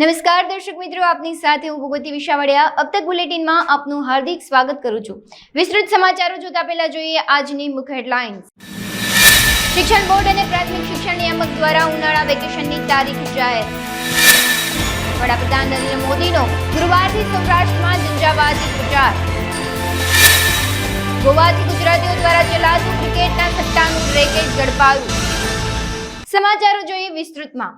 નમસ્કાર દર્શક મિત્રો, આપની સાથે હું ભગવતી વિશાવડિયા अब तक બુલેટિનમાં આપનું હાર્દિક સ્વાગત કરું છું। વિસ્તૃત સમાચારો જોતા પહેલા જોઈએ આજની મુખ્ય હેડલાઇન્સ। શિક્ષણ બોર્ડ અને પ્રાથમિક શિક્ષણ નિયામક દ્વારા ઉનાળા વેકેશનની તારીખ જાહેર। વડાપ્રધાન નરેન્દ્ર મોદીનો ગુરુવારથી સૌરાષ્ટ્રમાં ઝંઝાવાતી પ્રચાર। ગોવાથી ગુજરાતીઓ દ્વારા ચલાતું ક્રિકેટના સટ્ટાનું રેકેટ ઝડપાયું। સમાચારો જોઈએ વિસ્તૃતમાં।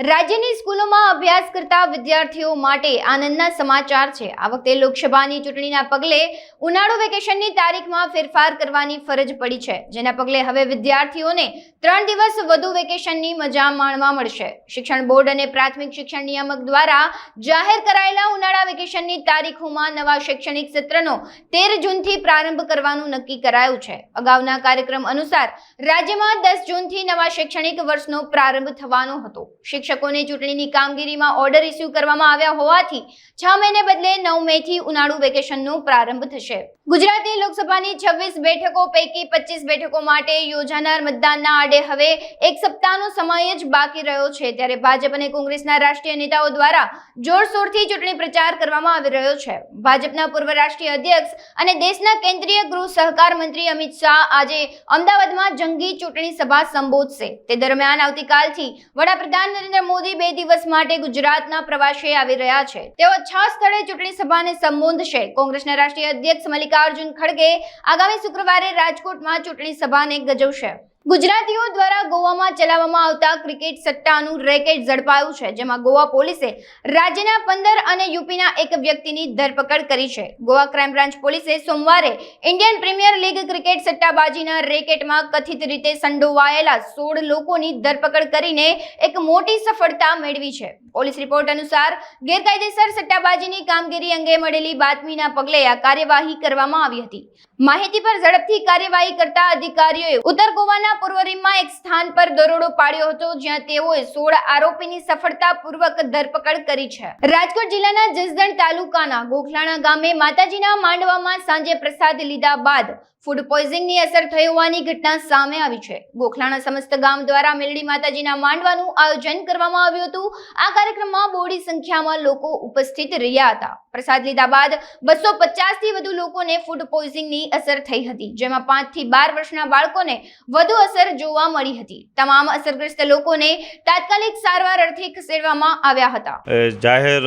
રાજ્યની સ્કૂલોમાં અભ્યાસ કરતા વિદ્યાર્થીઓ માટે આનંદના સમાચાર છે। આ વખતે લોકસભાની ચૂંટણીના પગલે ઉનાળુ વેકેશનની તારીખમાં ફેરફાર કરવાની ફરજ પડી છે, જેના પગલે હવે વિદ્યાર્થીઓને 3 દિવસ વધુ વેકેશનની મજા માણવા મળશે। શિક્ષણ બોર્ડ અને પ્રાથમિક શિક્ષણ નિયામક દ્વારા જાહેર કરાયેલા ઉનાળા વેકેશનની તારીખોમાં નવા શૈક્ષણિક સત્રનો 13 જૂનથી પ્રારંભ કરવાનું નક્કી કરાયું છે। અગાઉના કાર્યક્રમ અનુસાર રાજ્યમાં 10 જૂનથી નવા શૈક્ષણિક વર્ષનો પ્રારંભ થવાનો હતો। શિક્ષકોને ચૂંટણીની કામગીરીમાં ઓર્ડર ઇસ્યુ કરવામાં આવ્યા હોવાથી 6 મહિને બદલે 9 મેથી ઉનાળુ વેકેશનનો પ્રારંભ થશે। ગુજરાતી લોકસભાની 26 બેઠકો પૈકી 25 બેઠકો માટે યોજાનાર મતદાનના આડે હવે એક સપ્તાહનો સમય જ બાકી રહ્યો છે, ત્યારે ભાજપ અને કોંગ્રેસના રાષ્ટ્રીય નેતાઓ દ્વારા જોરશોરથી ચૂંટણી પ્રચાર કરવામાં આવી રહ્યો છે। ભાજપના પૂર્વ રાષ્ટ્રીય અધ્યક્ષ અને દેશના કેન્દ્રીય ગૃહ સહકાર મંત્રી અમિત શાહ આજે અમદાવાદમાં જંગી ચૂંટણી સભા સંબોધશે। તે દરમિયાન આવતીકાલથી વડાપ્રધાન નરેન્દ્ર મોદી 2 દિવસ માટે ગુજરાતના પ્રવાસે આવી રહ્યા છે। તેઓ 6 સ્થળે ચૂંટણી સભાને સંબોધશે। કોંગ્રેસના રાષ્ટ્રીય અધ્યક્ષ મલ્લિકાર્જુન ખડગે આગામી શુક્રવારે રાજકોટમાં ચૂંટણી સભાને ગજવશે। ગુજરાતીઓ દ્વારા ગોવામાં ચલાવવામાં આવતા ક્રિકેટ સટ્ટાનું રેકેટ ઝડપાયું છે, જેમાં ગોવા પોલીસે રાજ્યના 15 અને યુપીના એક વ્યક્તિની ધરપકડ કરી છે। ગોવા ક્રાઇમ બ્રાન્ચ પોલીસે સોમવારે ઇન્ડિયન પ્રીમિયર લીગ ક્રિકેટ સટ્ટાબાજીના રેકેટમાં કથિત રીતે સંડોવાયેલા 16 લોકોની ધરપકડ કરીને એક મોટી સફળતા મેળવી છે। પોલીસ રિપોર્ટ અનુસાર ગેરકાયદેસર સટ્ટાબાજીની કામગીરી અંગે મળેલી બાતમીના પગલે આ કાર્યવાહી કરવામાં આવી હતી। માહિતી પર ઝડપથી કાર્યવાહી કરતા અધિકારીઓએ ઉત્તર ગોવાના પૂર્વ રીમમાં એક સ્થાન પર દરોડો પાડ્યો હતો, જ્યાં તેઓએ 16 આરોપીની સફળતાપૂર્વક ધરપકડ કરી છે। રાજકોટ જિલ્લાના જસદણ તાલુકાના ગોખલાણા ગામે માતાજીના માંડવામાં સાંજે પ્રસાદ લીધા બાદ ફૂડ પોઈઝનિંગની અસર થઈ હોવાની ઘટના સામે આવી છે। ગોખલાણા સમસ્ત ગામ દ્વારા મેલડી માતાજીના માંડવાનું આયોજન કરવામાં આવ્યું હતું। આ કાર્યક્રમમાં બહોળી સંખ્યામાં લોકો ઉપસ્થિત રહ્યા હતા। પ્રસાદ લીધા બાદ 250 થી વધુ લોકોને ફૂડ પોઈઝનિંગની અસર થઈ હતી, જેમાં 5 થી 12 વર્ષના બાળકોને વધુ અસર જોવા મળી હતી। તમામ અસરગ્રસ્ત લોકોને તાત્કાલિક સારવાર અર્થે ખસેડવામાં આવ્યા હતા। જાહેર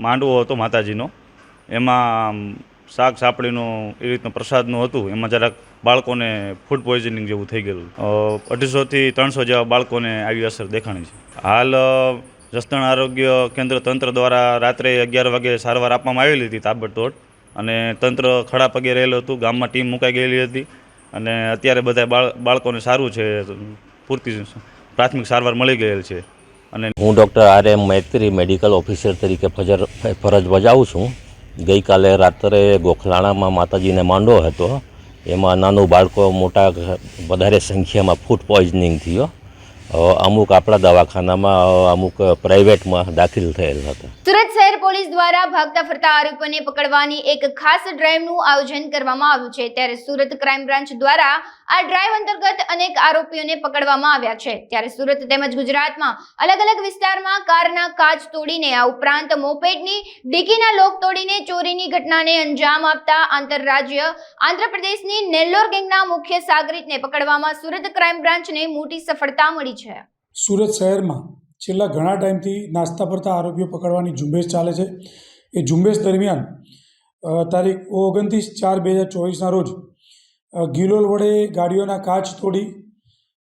માંડવો હતો માતાજીનો, એમાં શાક સાપડીનું એ રીતનું પ્રસાદનું હતું, એમાં જરાક બાળકોને ફૂડ પોઈઝનિંગ જેવું થઈ ગયેલું। 250 થી 300 જેવા બાળકોને આવી અસર દેખાણી છે। હાલ જસદણ આરોગ્ય કેન્દ્ર તંત્ર દ્વારા રાત્રે 11 વાગે સારવાર આપવામાં આવેલી હતી તાબડતોડ, અને તંત્ર ખડા પગે રહેલું હતું। ગામમાં ટીમ મુકાઈ ગયેલી હતી અને અત્યારે બધા બાળકોને સારું છે, પૂરતી પ્રાથમિક સારવાર મળી ગયેલ છે। અને હું ડૉક્ટર RM મૈત્રી મેડિકલ ઓફિસર તરીકે ફરજ બજાવું છું। ગઈકાલે રાત્રે ગોખલાણામાં માતાજીને માંડવો હતો, એમાં નાનું બાળકો મોટા વધારે સંખ્યામાં ફૂડ પોઈઝનિંગ થયો। અમુક આપણા દવાખાનામાં, અમુક પ્રાઇવેટમાં દાખલ થયેલ હતા। સુરત શહેર પોલીસ દ્વારા ભાગતા ફરતા આરોપીઓને પકડવાની એક ખાસ ડ્રાઈવનું આયોજન કરવામાં આવ્યું છે, ત્યારે સુરત ક્રાઇમ બ્રાન્ચ દ્વારા આ ડ્રાઈવ અંતર્ગત અનેક આરોપીઓને પકડવામાં આવ્યા છે। ત્યારે સુરત તેમજ ગુજરાતમાં અલગ અલગ વિસ્તારમાં કારના કાચ તોડીને, આ ઉપરાંત મોપેડની ડિક્કીના લોક તોડીને ચોરીની ઘટનાને અંજામ આપતા આંતરરાજ્ય આંધ્રપ્રદેશની નેલ્લોર ગેંગના મુખ્ય સાગરીતને પકડવામાં સુરત ક્રાઇમ બ્રાન્ચને મોટી સફળતા મળી છે। સુરત શહેરમાં છેલ્લા ઘણા ટાઈમથી નાસ્તા ફરતા આરોપીઓ પકડવાની ઝુંબેશ ચાલે છે। એ ઝુંબેશ દરમિયાન તારીખ 29/4/2024ના રોજ ગિલોલ વડે ગાડીઓના કાચ તોડી,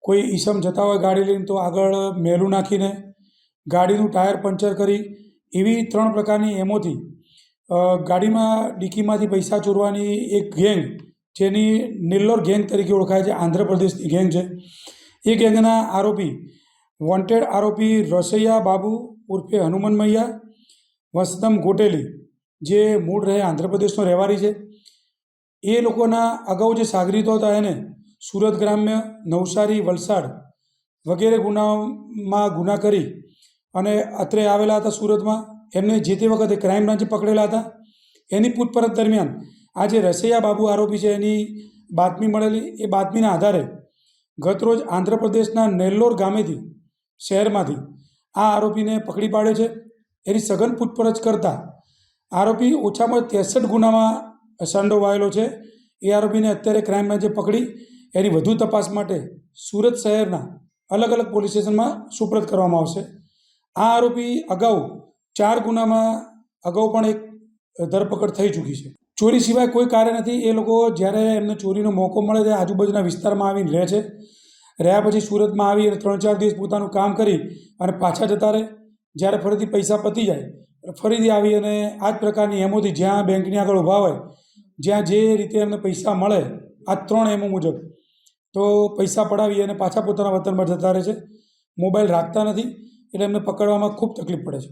કોઈ ઈસમ જતા હોય ગાડી લઈને તો આગળ મેલું નાખીને ગાડીનું ટાયર પંચર કરી, એવી 3 પ્રકારની એમોથી ગાડીમાં ડિક્કીમાંથી પૈસા ચોરવાની એક ગેંગ, જેની નેલ્લોર ગેંગ તરીકે ઓળખાય છે, આંધ્રપ્રદેશની ગેંગ છે। એ ગેંગના આરોપી, વોન્ટેડ આરોપી રસૈયા બાબુ ઉર્ફે હનુમન મૈયા, વસદમ ગોટેલી, જે મૂળ રહે આંધ્રપ્રદેશનો રહેવારી છે। એ લોકોના અગાઉ જે સાગરીતો હતા એને સુરત ગ્રામ્ય, નવસારી, વલસાડ વગેરે ગુનાઓમાં ગુના કરી અને અત્રે આવેલા હતા સુરતમાં। એમને જે તે વખતે ક્રાઇમ બ્રાન્ચે પકડેલા હતા। એની પૂછપરછ દરમિયાન આ જે રસૈયા બાબુ આરોપી છે, એની બાતમી મળેલી। એ બાતમીના આધારે ગતરોજ આંધ્રપ્રદેશના નેલ્લોર ગામેથી, શહેરમાંથી આ આરોપીને પકડી પાડ્યો છે. એની સઘન પૂછપરછ કરતાં આરોપી ઓછામાં 63 ગુનામાં સંડોવાયેલો છે. એ આરોપીને અત્યારે ક્રાઇમ બ્રાન્ચે પકડી એની વધુ તપાસ માટે સુરત શહેરના અલગ અલગ પોલીસ સ્ટેશનમાં સુપરત કરવામાં આવશે. આ આરોપી અગાઉ 4 ગુનામાં અગાઉ પણ એક ધરપકડ થઈ ચૂકી છે. ચોરી સિવાય કોઈ કાર્ય નથી. એ લોકો જ્યારે એમને ચોરીનો મોકો મળે ત્યારે આજુબાજુના વિસ્તારમાં આવીને રહે છે. રહ્યા પછી સુરતમાં આવી અને 3-4 દિવસ પોતાનું કામ કરી અને પાછા જતા રહે. જ્યારે ફરીથી પૈસા પતી જાય ફરીથી આવી અને આ જ પ્રકારની એમોથી જ્યાં બેંકની આગળ ઊભા હોય, જ્યાં જે રીતે એમને પૈસા મળે આ 3 એમો મુજબ તો પૈસા પડાવી અને પાછા પોતાના વતન પર જતા રહે છે. મોબાઈલ રાખતા નથી એટલે એમને પકડવામાં ખૂબ તકલીફ પડે છે.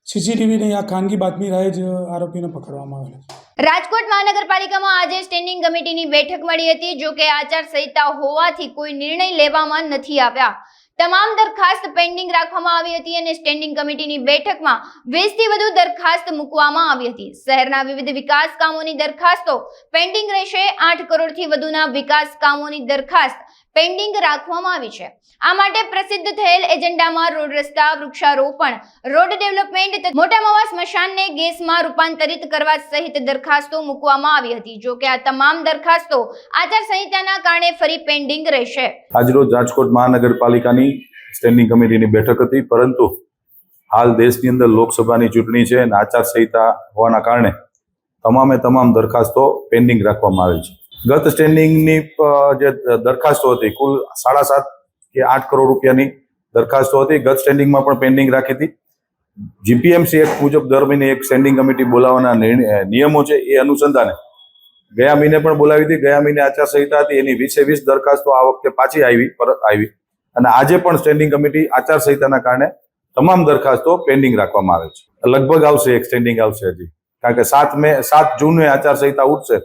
સીસીટીવીની આ ખાનગી બાતમી રાહે જ આરોપીને પકડવામાં આવેલા છે. રાજકોટ મહાનગરપાલિકામાં આજે સ્ટેન્ડિંગ કમિટીની બેઠક મળી હતી. જો કે આચારસંહિતા હોવાથી કોઈ નિર્ણય લેવામાં નથી આવ્યા. તમામ દરખાસ્ત પેન્ડિંગ રાખવામાં આવી હતી અને સ્ટેન્ડિંગ કમિટીની બેઠકમાં 20 થી વધુ દરખાસ્ત મૂકવામાં આવી હતી. શહેરના વિવિધ વિકાસ કામોની દરખાસ્તો પેન્ડિંગ રહેશે. 8 કરોડથી વધુના વિકાસ કામોની દરખાસ્ત પેન્ડિંગ રાખવામાં આવી છે. આ માટે પ્રસિદ્ધ થયેલ એજન્ડામાં રોડ, રસ્તા, વૃક્ષારોપણ, રોડ ડેવલપમેન્ટ, મોટા મવા સ્મશાનને ગેસમાં રૂપાંતરિત કરવા સહિત દરખાસ્તો મૂકવામાં આવી હતી. જો કે આ તમામ દરખાસ્તો આચારસંહિતાના કારણે ફરી પેન્ડિંગ રહેશે. આજરોજ રાજકોટ મહાનગરપાલિકાની સ્ટેન્ડિંગ કમિટીની બેઠક હતી, પરંતુ હાલ દેશની અંદર લોકસભાની ચૂંટણી છે અને આચારસંહિતા હોવાના કારણે તમામ દરખાસ્તો પેન્ડિંગ રાખવામાં આવેલ છે. ગત સ્ટેન્ડિંગની જે દરખાસ્તો હતી કુલ 7.5 કે 8 કરોડ રૂપિયાની દરખાસ્તો હતી. ગત સ્ટેન્ડિંગમાં પણ પેન્ડિંગ રાખી હતી. જીપીએમસી એક્ટ મુજબ દર મહિને એક સ્ટેન્ડિંગ કમિટી બોલાવવાના નિયમો છે. એ અનુસંધાને ગયા મહિને પણ બોલાવી હતી. ગયા મહિને આચારસંહિતા હતી, એની 20 દરખાસ્તો આ વખતે પાછી આવી અને આજે પણ સ્ટેન્ડિંગ કમિટી આચારસંહિતાના કારણે તમામ દરખાસ્તો પેન્ડિંગ રાખવામાં આવે છે. લગભગ આવશે એક સ્ટેન્ડિંગ આવશે હજી, કારણ કે 7 જૂને આચારસંહિતા ઉઠશે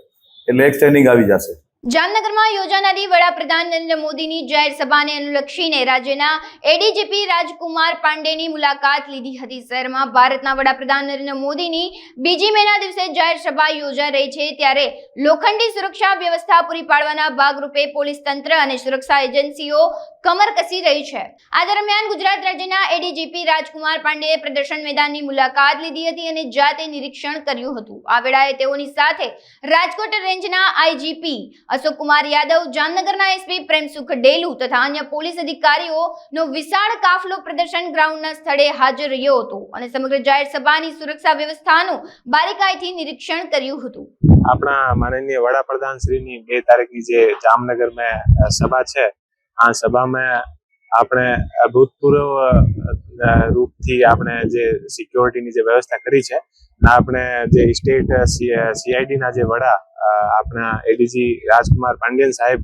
એટલે એક સ્ટેન્ડિંગ આવી જશે. જામનગરમાં યોજાનારી વડાપ્રધાન નરેન્દ્ર મોદીની જાહેર સભાને અનુલક્ષીને રાજ્યના એડીજીપી રાજકુમાર પાંડેની મુલાકાત લીધી હતી. શહેરમાં ભારતના વડાપ્રધાન નરેન્દ્ર મોદીની 2જી મેના દિવસે જાહેર સભા યોજાઈ રહી છે, ત્યારે લોખંડી સુરક્ષા વ્યવસ્થા પૂરી પાડવાના ભાગરૂપે પોલીસ તંત્ર અને સુરક્ષા એજન્સીઓ કમર કસી રહી છે. આ દરમિયાન ગુજરાત રાજ્યના એડીજીપી રાજકુમાર પાંડેએ પ્રદર્શન મેદાનની મુલાકાત લીધી હતી અને જાતે નિરીક્ષણ કર્યું હતું. આ વેળાએ તેઓની સાથે રાજકોટ રેન્જના આઈજીપી અશોક કુમાર યાદવ, જામનગરના એસપી પ્રેમસુખ ડેલુ તથા અન્ય પોલીસ અધિકારીઓનો વિશાળ કાફલો પ્રદર્શન ગ્રાઉન્ડના સ્થળે હાજર રહ્યો હતો અને સમગ્ર જાહેર સભાની સુરક્ષા વ્યવસ્થાનું બારીકાઈથી નિરીક્ષણ કર્યું હતું. આપણા માનનીય વડાપ્રધાન શ્રીની 2 તારીખની જે જામનગર में सभा છે, આ સભામાં આપણે અભૂતપૂર્વ રૂપથી આપણે જે સિક્યોરિટીની જે વ્યવસ્થા કરી છે, આપણે જે સ્ટેટ સીઆઈડીના જે વડા આપણા એડીજી રાજકુમાર પાંડેન સાહેબ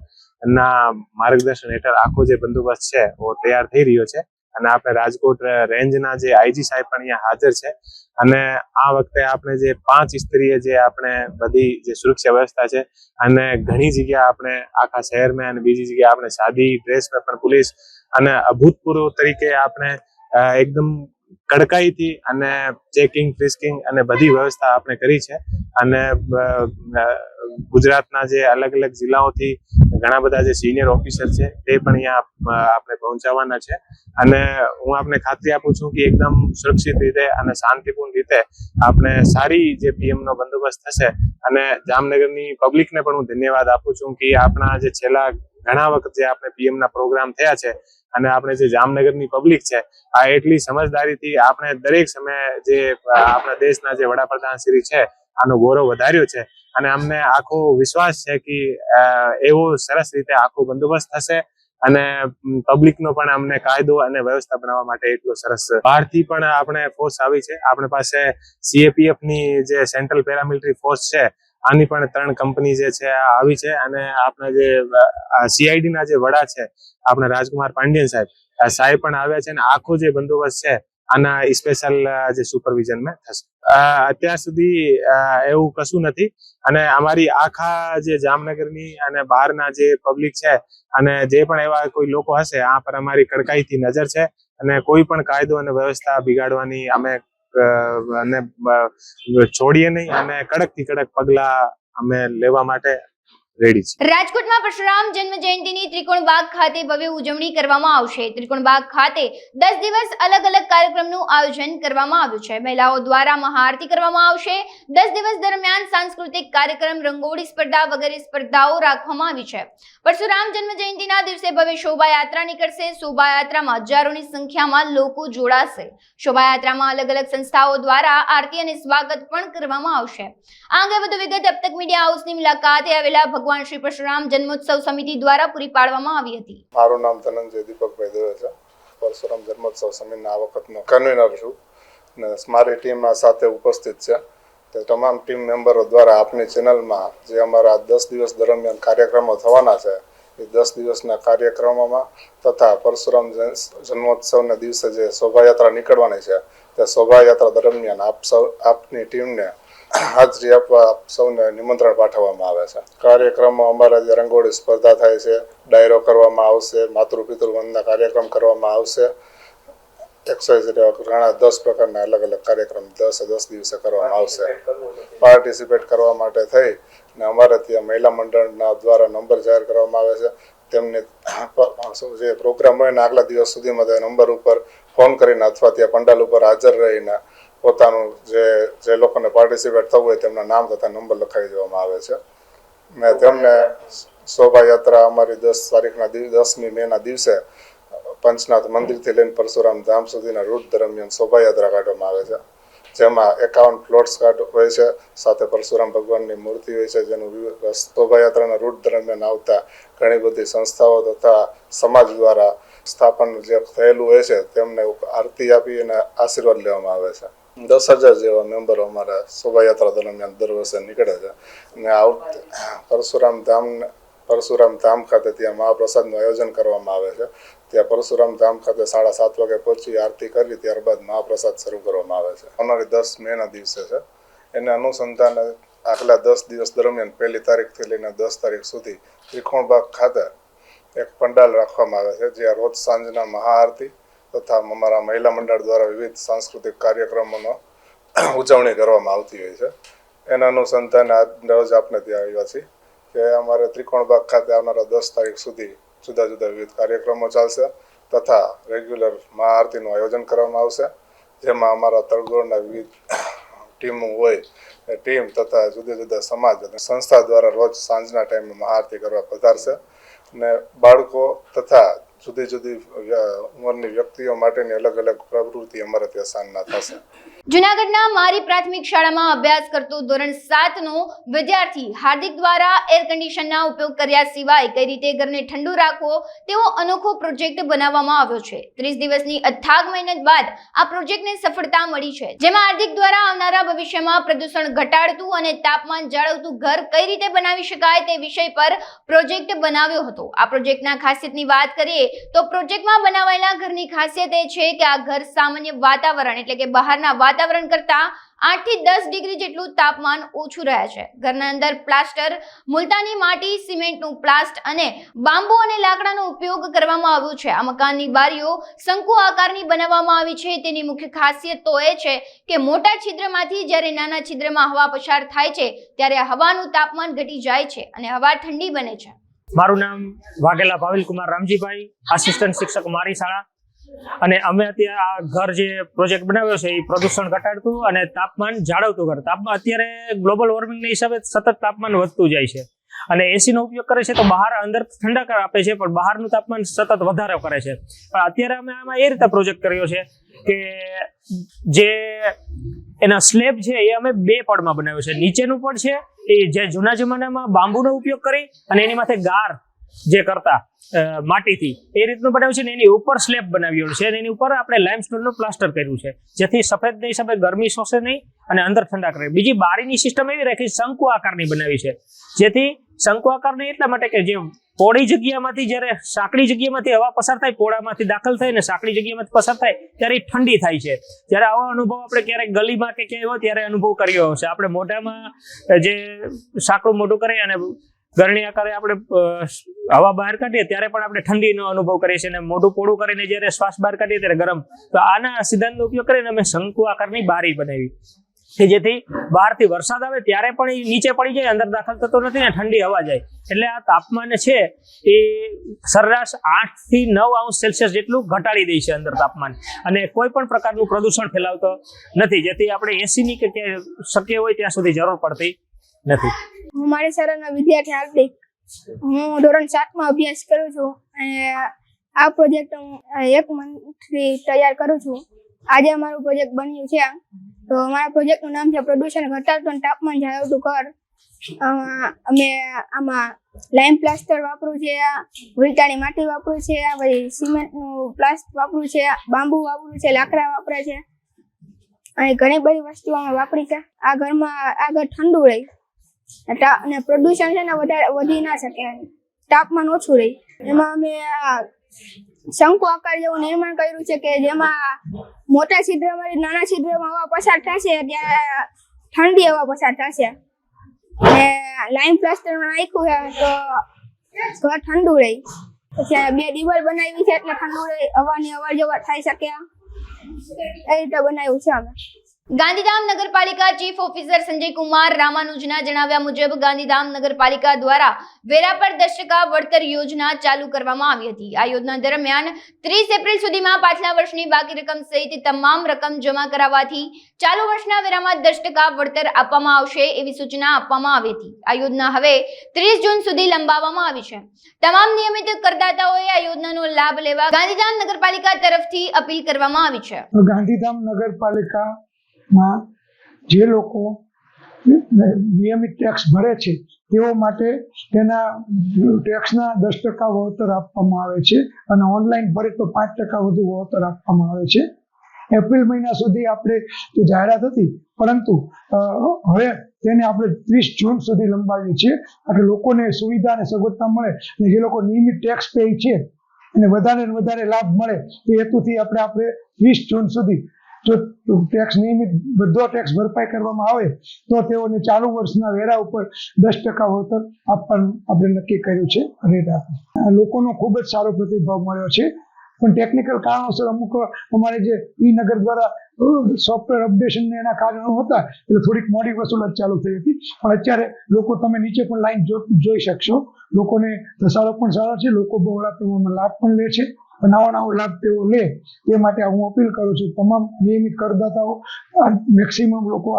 ના માર્ગદર્શન હેઠળ આખો જે બંદોબસ્ત છે वो તૈયાર થઈ રહ્યો છે અને આપણે રાજકોટ રેન્જના જે આઈજી સાહેબ પણ અહીંયા હાજર છે અને આ વખતે આપણે જે 5 સ્તરીય જે આપણે બધી જે સુરક્ષા વ્યવસ્થા છે અને ઘણી જગ્યા આપણે આખા શહેરમાં અને બીજી જગ્યાએ આપણે સાદી ડ્રેસમાં પણ પોલીસ અને અભૂતપૂર્વ તરીકે આપણે એકદમ કડકાઈથી અને ચેકિંગ, ફ્રિસ્કિંગ અને બધી વ્યવસ્થા આપણે કરી છે અને ગુજરાતના જે અલગ અલગ જિલ્લાઓથી ઘણા બધા જે સિનિયર ઓફિસર છે તે પણ અહીંયા આપણે પહોંચાડવાના છે અને હું આપને ખાતરી આપું છું કે એકદમ સુરક્ષિત રીતે અને શાંતિપૂર્ણ રીતે આપણે સારી જે પીએમનો બંદોબસ્ત થશે અને જામનગરની પબ્લિકને પણ હું ધન્યવાદ આપું છું કે આપણા જે છેલ્લા ઘણા વખત જે આપણે પીએમના પ્રોગ્રામ થયા છે અને આપણે જે જામનગરની પબ્લિક છે આ એટલી સમજદારીથી આપણે દરેક સમયે જે આપણા દેશના જે વડાપ્રધાન શ્રી છે આનો ગૌરવ વધાર્યો છે અને અમને આખો વિશ્વાસ છે કે એવો સરસ રીતે આખો બંદોબસ્ત થશે અને પબ્લિકનો પણ અમને કાયદો અને વ્યવસ્થા બનાવવા માટે એટલો સરસ બહારથી પણ આપણે ફોર્સ આવી છે. આપણી પાસે સીએપીએફની જે સેન્ટ્રલ પેરામિલિટરી ફોર્સ છે આની પણ 3 કંપની જે છે આવી છે અને આપણા જે સીઆઈડીના જે વડા છે આપણા રાજકુમાર પાંડેન સાહેબ પણ આવ્યા છે અને આખો જે બંદોબસ્ત છે આના સ્પેશિયલ જે સુપરવિઝનમાં થશે. અત્યાર સુધી એવું કશું નથી અને અમારી આખા જે જામનગરની અને બહારના જે પબ્લિક છે અને જે પણ એવા કોઈ લોકો હશે આ પર અમારી કડકાઈથી નજર છે અને કોઈ પણ કાયદો અને વ્યવસ્થા બિગાડવાની અમે છોડીએ નહીં અને કડકથી કડક પગલા અમે લેવા માટે રેડી છે. રાજકોટમાં પરશુરામ જન્મ જયંતિની ત્રિકોણબાગ ખાતે ભવ્ય ઉજવણી કરવામાં આવશે. ત્રિકોણબાગ ખાતે 10 દિવસ અલગ અલગ કાર્યક્રમનું આયોજન કરવામાં આવ્યું છે. મહિલાઓ દ્વારા મહાઆરતી કરવામાં આવશે. 10 દિવસ દરમિયાન સાંસ્કૃતિક કાર્યક્રમ, રંગોળી સ્પર્ધા વગેરે સ્પર્ધાઓ રાખવામાં આવી છે. પરશુરામ જન્મ જયંતિના દિવસે ભવ્ય શોભાયાત્રા નીકળશે. શોભાયાત્રામાં હજારોની સંખ્યામાં લોકો જોડાશે. શોભાયાત્રામાં અલગ અલગ સંસ્થાઓ દ્વારા આરતી અને સ્વાગત પણ કરવામાં આવશે. આ અંગે વધુ વિગત અબ તક મીડિયા હાઉસની મુલાકાતે આવેલા ભગવાન શ્રી પરશુરામ જન્મોત્સવ સમિતિ દ્વારા પૂરી પાડવામાં આવી હતી. મારું નામ ધનંજય દીપકભાઈ દવે છે. પરશુરામ જન્મોત્સવ સમિતિના આ વખતનો કન્વીનર છું અને મારી ટીમ આ સાથે ઉપસ્થિત છે. તે તમામ ટીમ મેમ્બરો દ્વારા આપની ચેનલમાં જે અમારા 10 દિવસ દરમિયાન કાર્યક્રમો થવાના છે એ 10 દિવસના કાર્યક્રમોમાં તથા પરશુરામ જન્મોત્સવના દિવસે જે શોભાયાત્રા નીકળવાની છે તે શોભાયાત્રા દરમિયાન આપની ટીમને હાજરી આપવા આપ સૌને નિમંત્રણ પાઠવવામાં આવે છે. કાર્યક્રમો અમારા જે રંગોળી સ્પર્ધા થાય છે, ડાયરો કરવામાં આવશે, માતૃપિતૃ વંદના કાર્યક્રમ કરવામાં આવશે. ઘણા 10 પ્રકારના અલગ અલગ કાર્યક્રમ 10 દિવસે કરવામાં આવશે. પાર્ટિસિપેટ કરવા માટે થઈ ને અમારે ત્યાં મહિલા મંડળના દ્વારા નંબર જાહેર કરવામાં આવે છે. તેમને જે પ્રોગ્રામ હોય ને આગલા દિવસ સુધીમાં તે નંબર ઉપર ફોન કરીને અથવા ત્યાં પંડાલ ઉપર હાજર રહીને પોતાનું જે લોકોને પાર્ટિસિપેટ થવું હોય તેમના નામ તથા નંબર લખાવી દેવામાં આવે છે. ને તેમને શોભાયાત્રા અમારી 10 તારીખના 10મી મેના દિવસે પંચનાથ મંદિરથી લઈને પરશુરામ ધામ સુધીના રૂટ દરમિયાન શોભાયાત્રા કાઢવામાં આવે છે. જેમાં 51 પ્લોટ્સ હોય છે, સાથે પરશુરામ ભગવાનની મૂર્તિ હોય છે, જેનું શોભાયાત્રાના રૂટ દરમિયાન આવતા ઘણી બધી સંસ્થાઓ તથા સમાજ દ્વારા સ્થાપન જે થયેલું હોય છે તેમને આરતી આપી અને આશીર્વાદ લેવામાં આવે છે. 10,000 જેવા મેમ્બરો અમારા શોભાયાત્રા દરમિયાન દર વર્ષે નીકળે છે અને પરશુરામ ધામ ખાતે ત્યાં મહાપ્રસાદનું આયોજન કરવામાં આવે છે. ત્યાં પરશુરામ ધામ ખાતે 7:30 વાગે પહોંચી આરતી કરી ત્યારબાદ મહાપ્રસાદ શરૂ કરવામાં આવે છે. અમારી 10 મેના દિવસે છે. એને અનુસંધાને આગલા 10 દિવસ દરમિયાન 1 તારીખથી લઈને 10 તારીખ સુધી ત્રિકોણબાગ ખાતે એક પંડાલ રાખવામાં આવે છે, જ્યાં રોજ સાંજના મહાઆરતી તથા અમારા મહિલા મંડળ દ્વારા વિવિધ સાંસ્કૃતિક કાર્યક્રમોનો ઉજવણી કરવામાં આવતી હોય છે. એના અનુસંધાને આજ રોજ આપણે ત્યાં આવ્યા છીએ કે અમારે ત્રિકોણબાગ ખાતે આવનારા 10 તારીખ સુધી જુદા જુદા વિવિધ કાર્યક્રમો ચાલશે તથા રેગ્યુલર મહાઆરતીનું આયોજન કરવામાં આવશે, જેમાં અમારા તળગોળના વિવિધ ટીમો હોય એ ટીમ તથા જુદા જુદા સમાજ અને સંસ્થા દ્વારા રોજ સાંજના ટાઈમે મહાઆરતી કરવા પધારશે અને બાળકો તથા જુદી જુદી ઉંમરની વ્યક્તિઓ માટેની અલગ અલગ પ્રવૃત્તિ અમારે ત્યાં સાંજના થશે. જૂનાગઢના મારી પ્રાથમિક શાળામાં અભ્યાસ કરતો ધોરણ 7નો વિદ્યાર્થી હાર્દિક દ્વારા એર કન્ડિશનના ઉપયોગ કર્યા સિવાય કઈ રીતે ઘરને ઠંડુ રાખવો તેવો અનોખો પ્રોજેક્ટ બનાવવામાં આવ્યો છે. 30 દિવસની અથાગ મહેનત બાદ આ પ્રોજેક્ટને સફળતા મળી છે, જેમાં હાર્દિક દ્વારા આવનારા ભવિષ્યમાં પ્રદૂષણ ઘટાડતું અને તાપમાન જાળવતું ઘર કઈ રીતે બનાવી શકાય તે વિષય પર પ્રોજેક્ટ બનાવ્યો હતો. આ પ્રોજેક્ટના ખાસિયતની વાત કરીએ તો પ્રોજેક્ટમાં બનાવાયેલા ઘરની ખાસિયત એ છે કે આ ઘર સામાન્ય વાતાવરણ એટલે કે બહારના વાતાવરણ કરતા 8 થી 10 ડિગ્રી જેટલું તાપમાન ઓછું રહે છે. ઘરના અંદર પ્લાસ્ટર, મુલતાની માટી, સિમેન્ટનું પ્લાસ્ટ અને બાંબુ અને લાકડાનો ઉપયોગ કરવામાં આવ્યો છે. આ મકાનની બારીઓ શંકુ આકારની બનાવવામાં આવી છે. તેની મુખ્ય ખાસિયત તો એ છે કે મોટા છિદ્રમાંથી જ્યારે નાના છિદ્રમાં હવા પસાર થાય છે ત્યારે હવાનું તાપમાન ઘટી જાય છે અને હવા ઠંડી બને છે. મારું નામ વાઘેલા ભાવિલ કુમાર રામજીભાઈ, આસિસ્ટન્ટ શિક્ષક મારી શાળા. અને અમે અત્યારે આ ઘર જે પ્રોજેક્ટ બનાવ્યો છે એ પ્રદૂષણ ઘટાડતું અને તાપમાન જાળવતું ઘર. અત્યારે ગ્લોબલ વોર્મિંગના હિસાબે સતત તાપમાન વધતું જાય છે અને એસીનો ઉપયોગ કરે છે તો બહાર અંદર ઠંડક આપે છે પણ બહારનું તાપમાન સતત વધારો કરે છે. પણ અત્યારે અમે આમાં એ રીતે પ્રોજેક્ટ કર્યો છે કે જે એના સ્લેબ છે એ અમે 2 પડમાં બનાવ્યો છે. નીચેનું પડ છે એ જે જૂના જમાનામાં બાંબુનો ઉપયોગ કરી અને એની માથે ગાર જે કરતા માટીથી એ રીતનું બનાવ્યું છે ને એની ઉપર સ્લેબ બનાવ્યો છે અને એની ઉપર આપણે લાઇમસ્ટોનનું પ્લાસ્ટર કર્યું છે, જેથી સફેદના હિસાબે ગરમી શોષે નહીં અને અંદર ઠંડક રહે. બીજી બારીની સિસ્ટમ એવી રાખી શંકુ આકારની બનાવી છે, જેથી શંકુ આકારની એટલા માટે કે જે પોળી જગ્યામાંથી જ્યારે સાંકડી જગ્યામાંથી હવા પસાર થાય, પોળામાંથી દાખલ થાય ને સાંકડી જગ્યામાંથી પસાર થાય ત્યારે ઠંડી થાય છે. ત્યારે આવો અનુભવ આપણે ક્યારેક ગલીમાં કે ક્યાંય હોય ત્યારે અનુભવ કર્યો હશે. આપણે મોઢામાં જે સાંકડું મોઢું કરીએ અને ગરણી આકારે આપણે હવા બહાર કાઢીએ ત્યારે પણ આપણે ઠંડીનો અનુભવ કરીએ છીએ અને મોઢું પોળું કરીને જ્યારે શ્વાસ બહાર કાઢીએ ત્યારે ગરમ. તો આના સિદ્ધાંતનો ઉપયોગ કરીને અમે શંકુ આકારની બારી બનાવી. કે જેથી બહારથી વરસાદ આવે ત્યારે પણ એ નીચે પડી જાય, અંદર દાખલ થતો નથી ને ઠંડી હવા જાય. એટલે આ તાપમાન છે એ સરેરાશ 8 થી 9 અંશ સેલ્સિયસ જેટલું ઘટાડી દે છે અંદર તાપમાન, અને કોઈ પણ પ્રકારનું પ્રદૂષણ ફેલાવતો નથી, જેથી આપણે એસીની કે શક્ય હોય ત્યાં સુધી જરૂર પડતી નથી. હું મારી શાળાના વિદ્યાર્થી હાર્દિક, હું ધોરણ 7માં અભ્યાસ કરું છું અને આ પ્રોજેક્ટ હું 1 મંથથી તૈયાર કરું છું. આજે અમારું પ્રોજેક્ટ બન્યું છે. તો અમારા પ્રોજેક્ટનું નામ છે પ્રદૂષણ ઘટાડતું અને તાપમાન જાળવતું ઘર. અમે આમાં લાઇમ પ્લાસ્ટર વાપરું છે, વીટાની માટી વાપરું છે, પછી સિમેન્ટનું પ્લાસ્ટ વાપરું છે, બાંબુ વાપરું છે, લાકડા વાપરે છે અને ઘણી બધી વસ્તુઓ અમે વાપરી છે. આ ઘર ઠંડુ રહે અને પ્રદૂષણ છે ને વધારે વધી ના શકે, તાપમાન ઓછું રહે. એમાં અમે શંકુ આકાર જેવું નિર્માણ કર્યું છે કે જેમાં મોટા છિદ્રમાંથી નાના છિદ્રમાં હવા પસાર થશે ત્યારે ઠંડી હવા પસાર થશે. અને લાઇમ પ્લાસ્ટર નાખ્યું છે તો ઘર ઠંડુ રહે. પછી 2 દિવાલ બનાવી છે એટલે ઠંડુ રહે, હવાની અવર જવર થઈ શકે એ રીતે બનાવ્યું છે અમે. ગાંધીધામ નગરપાલિકા ચીફ ઓફિસર સંજય કુમાર રામાનુજના જણાવ્યા મુજબ ગાંધીધામ નગરપાલિકા દ્વારા વેરા પર 10% વળતર યોજના ચાલુ કરવામાં આવી હતી. આ યોજના દરમિયાન 30 એપ્રિલ સુધીમાં પાછલા વર્ષની બાકી રકમ સહિત તમામ રકમ જમા કરાવવાથી ચાલુ વર્ષના વેરામાં 10% વળતર આપવામાં આવશે એવી સૂચના આપવામાં આવી હતી. આ યોજના હવે 30 જૂન સુધી લંબાવવામાં આવી છે. તમામ નિયમિત કરદાતાઓએ આ યોજનાનો લાભ લેવા ગાંધીધામ નગરપાલિકા તરફથી અપીલ કરવામાં આવી છે. ગાંધીધામ નગરપાલિકામાં જે લોકો નિયમિત ટેક્સ ભરે છે તેઓ માટે તેના ટેક્સના 10% વળતર આપવામાં આવે છે અને ઓનલાઈન ભરે તો 5% વધુ વળતર આપવામાં આવે છે. એપ્રિલ મહિના સુધી આપણે તે જાહેરાત હતી, પરંતુ હવે તેને આપણે 30 જૂન સુધી લંબાવી છે એટલે લોકોને સુવિધા અને સગવડતા મળે અને જે લોકો નિયમિત ટેક્સ પેય છે અને વધારે લાભ મળે એ હેતુથી આપણે 30 જૂન સુધી જો ટેક્સ નિયમિત બધો ટેક્સ ભરપાઈ કરવામાં આવે તો તેઓને ચાલુ વર્ષના વેરા ઉપર 10% વળતર આપવાનું આપણે નક્કી કર્યું છે. અને લોકોનો ખૂબ જ સારો પ્રતિભાવ મળ્યો છે, પણ ટેકનિકલ કારણોસર અમુક અમારે જે નગર દ્વારા સોફ્ટવેર અપડેશન એના કારણો હતા એટલે થોડીક મોડી વસૂલાત ચાલુ થઈ હતી, પણ અત્યારે લોકો તમે નીચે પણ લાઈન જોઈ શકશો. લોકોને ધસારો પણ સારો છે, લોકો બહોળા પ્રમાણમાં લાભ પણ લે છે. નવો લાભ તેઓ લે તે માટે હું અપીલ કરું છું તમામ નિયમિત કરદાતાઓ મેક્સિમમ લોકો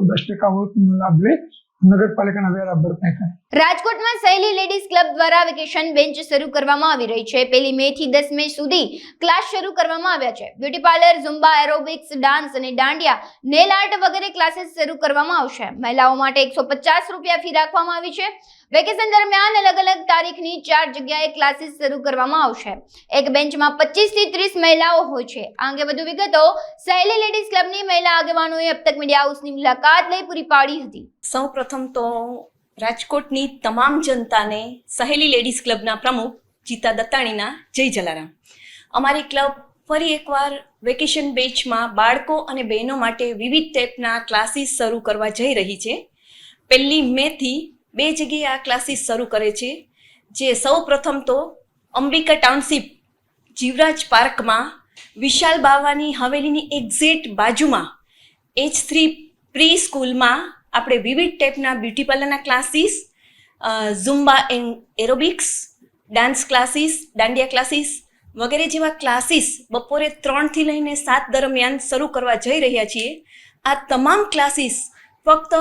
10% વળતરનો લાભ લે, નગરપાલિકાના વેરા ભરપાઈ કરે. રાજકોટમાં સહેલી લેડીઝ ક્લબ દ્વારા વેકેશન બેન્ચ શરૂ કરવામાં આવી રહી છે. 1 મે થી 10 મે સુધી ક્લાસ શરૂ કરવામાં આવ્યા છે. બ્યુટી પાર્લર, ઝુમ્બા, એરોબિક્સ, ડાન્સ અને દાંડિયા, નેલ આર્ટ વગેરે ક્લાસીસ શરૂ કરવામાં આવશે. મહિલાઓ માટે 150 રૂપિયા ફી રાખવામાં આવી છે. વેકેશન દરમિયાન અલગ તારીખની 4 જગ્યાએ ક્લાસીસ શરૂ કરવામાં આવશે. એક બેન્ચમાં 25 થી 30 મહિલાઓ હોય છે. આ અંગે વધુ વિગતો સહેલી લેડીઝ ક્લબની મહિલા આગેવાનોએ અબ તક મીડિયા હાઉસની મુલાકાત લઈ પૂરી પાડી હતી. સૌપ્રથમ તો રાજકોટની તમામ જનતાને સહેલી લેડીઝ ક્લબના પ્રમુખ જીતા દત્તાણીના જય જલારામ. અમારી ક્લબ ફરી એકવાર વેકેશન બેચમાં બાળકો અને બહેનો માટે વિવિધ ટાઈપના ક્લાસીસ શરૂ કરવા જઈ રહી છે. 1 મે થી 2 જગ્યાએ આ ક્લાસીસ શરૂ કરે છે, જે સૌ પ્રથમ તો અંબિકા ટાઉનશીપ જીવરાજ પાર્કમાં વિશાલ બાવાની હવેલીની એક્ઝેક્ટ બાજુમાં H3 પ્રી સ્કૂલમાં આપણે વિવિધ ટાઈપના બ્યુટી પાર્લરના classes, Zumba and aerobics, dance classes, dandiya classes વગેરે જેવા ક્લાસીસ બપોરે 3 થી લઈને 7 દરમિયાન શરૂ કરવા જઈ રહ્યા છીએ. આ તમામ ક્લાસીસ ફક્ત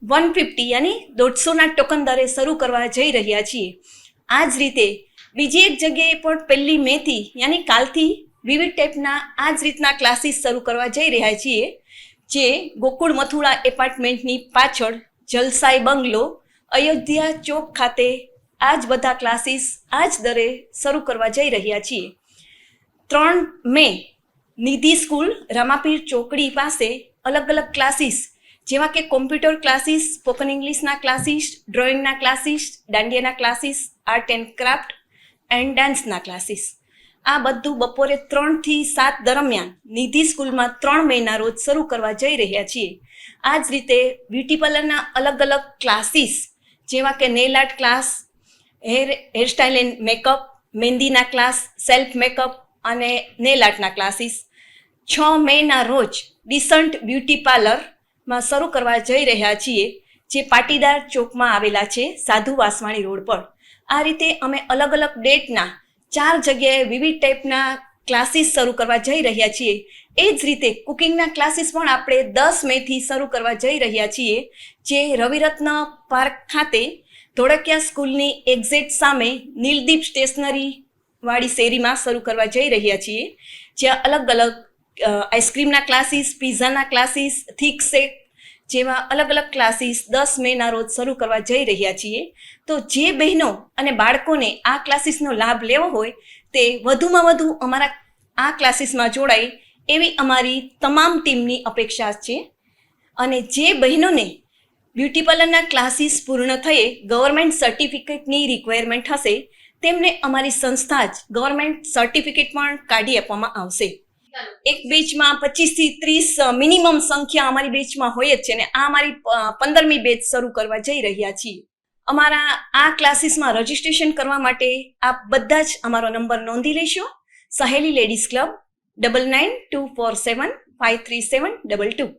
150 યાની 150ના ટોકન દરે શરૂ કરવા જઈ રહ્યા છીએ. આ જ રીતે બીજી એક જગ્યાએ પણ 1 મે થી યાની કાલથી વિવિધ ટાઈપના આ જ રીતના ક્લાસીસ શરૂ કરવા જઈ રહ્યા છીએ, જે ગોકુળ મથુરા એપાર્ટમેન્ટની પાછળ જલસાઈ બંગલો, અયોધ્યા ચોક ખાતે આ જ બધા ક્લાસીસ આ જ દરે શરૂ કરવા જઈ રહ્યા છીએ. 3 મે નિધિ સ્કૂલ રામાપીર ચોકડી પાસે અલગ ક્લાસીસ જેવા કે કોમ્પ્યુટર ક્લાસીસ, સ્પોકન ઇંગ્લિશના ક્લાસીસ, ડ્રોઈંગના ક્લાસીસ, દાંડિયાના classes, art and craft and ડાન્સના ક્લાસીસ, આ બધું બપોરે 3 થી 7 દરમિયાન નિધિ સ્કૂલમાં 3 મેના રોજ શરૂ કરવા જઈ રહ્યા છીએ. આ જ રીતે બ્યુટી પાર્લરના અલગ ક્લાસીસ જેવા કે nail art class, hairstyle and makeup, મહેંદીના ક્લાસ, સેલ્ફ મેકઅપ અને નેલ આર્ટના ક્લાસીસ 6 મેના રોજ ડિસન્ટ બ્યુટી પાર્લર માં શરૂ કરવા જઈ રહ્યા છીએ, જે પાટીદાર ચોકમાં આવેલા છે, સાધુ વાસવાણી રોડ પર. આ રીતે અમે અલગ અલગ ડેટના 4 જગ્યાએ વિવિધ ટાઈપના ક્લાસીસ શરૂ કરવા જઈ રહ્યા છીએ. એ જ રીતે કુકિંગના ક્લાસીસ પણ આપણે 10 મેથી શરૂ કરવા જઈ રહ્યા છીએ, જે રવિરત્ન પાર્ક ખાતે ધોળકિયા સ્કૂલની એક્ઝેક્ટ સામે નીલદીપ સ્ટેશનરી વાળી શેરીમાં શરૂ કરવા જઈ રહ્યા છીએ, જ્યાં અલગ અલગ આઈસ્ક્રીમના ક્લાસીસ, પીઝાના ક્લાસીસ, થીક શેક જેવા અલગ અલગ ક્લાસીસ 10 મેના રોજ શરૂ કરવા જઈ રહ્યા છીએ. તો જે બહેનો અને બાળકોને આ ક્લાસીસનો લાભ લેવો હોય તે વધુમાં વધુ અમારા આ ક્લાસીસમાં જોડાય એવી અમારી તમામ ટીમની અપેક્ષા છે. અને જે બહેનોને બ્યુટી પાર્લરના ક્લાસીસ પૂર્ણ થયે ગવર્મેન્ટ સર્ટિફિકેટની રિક્વાયરમેન્ટ હશે, તેમને અમારી સંસ્થા જ ગવર્મેન્ટ સર્ટિફિકેટ પણ કાઢી આપવામાં આવશે. એક બેચમાં 25 થી 30 મિનિમમ સંખ્યા અમારી બેચમાં હોય જ છે, ને આ અમારી 15મી બેચ શરૂ કરવા જઈ રહ્યા છીએ. અમારા આ ક્લાસીસમાં રજીસ્ટ્રેશન કરવા માટે આપ બધા જ અમારો નંબર નોંધી લેશો. સહેલી લેડીઝ ક્લબ 9924753722.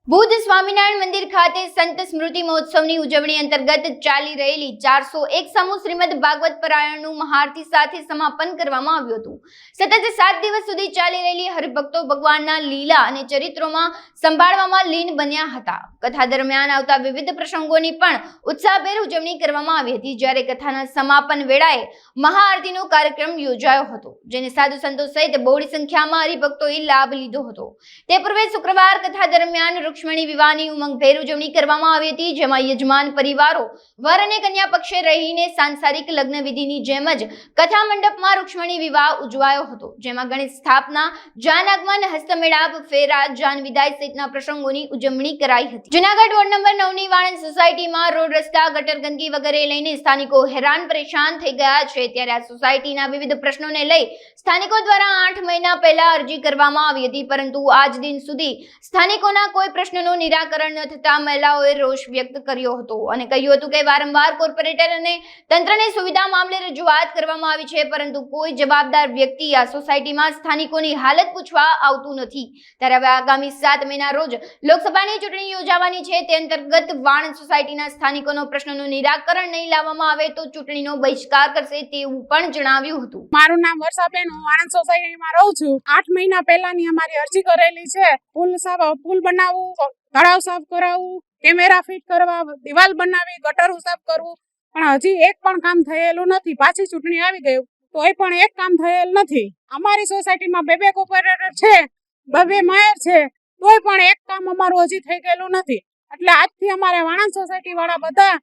ભુજ સ્વામિનારાયણ મંદિર ખાતે સંત સ્મૃતિ મહોત્સવની ઉજવણી અંતર્ગત ચાલી રહેલી 401 સમૂહ શ્રીમદ ભાગવત પારાયણનું મહાઆરતી સાથે સમાપન કરવામાં આવ્યું હતું. સતત 7 દિવસ સુધી ચાલી રહેલી હરિભક્તો ભગવાનના લીલા અને ચરિત્રોમાં સંભાળવામાં લીન બન્યા હતા. કથા દરમિયાન આવતા વિવિધ પ્રસંગોની પણ ઉત્સાહભેર ઉજવણી કરવામાં આવી હતી, જ્યારે કથાના સમાપન વેળાએ મહાઆરતીનો કાર્યક્રમ યોજાયો હતો, જેને સાધુ સંતો સહિત બહોળી સંખ્યામાં હરિભક્તોએ લાભ લીધો હતો. તે પૂર્વે શુક્રવાર કથા દરમિયાન રૂક્ષ્મણી વિવાહની ઉમંગભેર ઉજવણી કરવામાં આવી હતી, જેમાં યજમાન પરિવારો વર અને કન્યા પક્ષે રહીને સાંસારિક લગ્ન વિધિની જેમ જ કથા મંડપમાં રૂક્ષ્મણી વિવાહ ઉજવાયો હતો, જેમાં ગણેશ સ્થાપના, જાન આગમન, હસ્તમેળાપ, ફેરા, જાન વિદાય સહિતના પ્રસંગોની ઉજવણી કરાઈ હતી. જૂનાગઢ વોર્ડ નંબર 9ની વાણંદ સોસાયટીમાં રોડ, રસ્તા, ગટર, ગંદકી વગેરે લઈને સ્થાનિકો હેરાન પરેશાન થઈ ગયા છે, ત્યારે આ સોસાયટીના વિવિધ પ્રશ્નોને લઈ સ્થાનિકો દ્વારા 8 મહિના પહેલા અરજી કરવામાં આવી હતી, પરંતુ આજ દિન સુધી સ્થાનિકોના કોઈ પ્રશ્નનું નિરાકરણ ન થતા મહિલાઓએ રોષ વ્યક્ત કર્યો હતો અને કહ્યું હતું કે વારંવાર કોર્પોરેટર અને તંત્રને સુવિધા મામલે રજૂઆત કરવામાં આવી છે, પરંતુ કોઈ જવાબદાર વ્યક્તિ આ સોસાયટીમાં સ્થાનિકોની હાલત પૂછવા આવતું નથી. ત્યારે હવે આગામી 7 મેના રોજ લોકસભાની ચૂંટણી યોજાવાની છે, તે અંતર્ગત વાણંદ સોસાયટીના સ્થાનિકોનો પ્રશ્નનું નિરાકરણ નહીં લાવવામાં આવે તો ચૂંટણીનો બહિષ્કાર કરશે તેવું પણ જણાવ્યું હતું. મારું નામ વર્ષાબેન, હું વાણંદ સોસાયટીમાં રહું છું. 8 મહિના પહેલાની અમારી અરજી કરેલી છે. પુલ બનાવવું, તળાવ સાફ કરાવવું, કેમેરા ફિટ કરવા, દિવાલ બનાવી, ગટરો સાફ કરવું, પણ હજી એક પણ કામ થયેલું નથી. પાછી ચૂંટણી આવી ગયું તોય પણ એક કામ થયેલ નથી. અમારી સોસાયટીમાં 2 કોર્પોરેટર છે, 2 મેયર છે, તોય પણ એક કામ અમારું હજી થઈ ગયેલું નથી. એટલે આજથી અમારે વાણંદ સોસાયટી વાળા બધા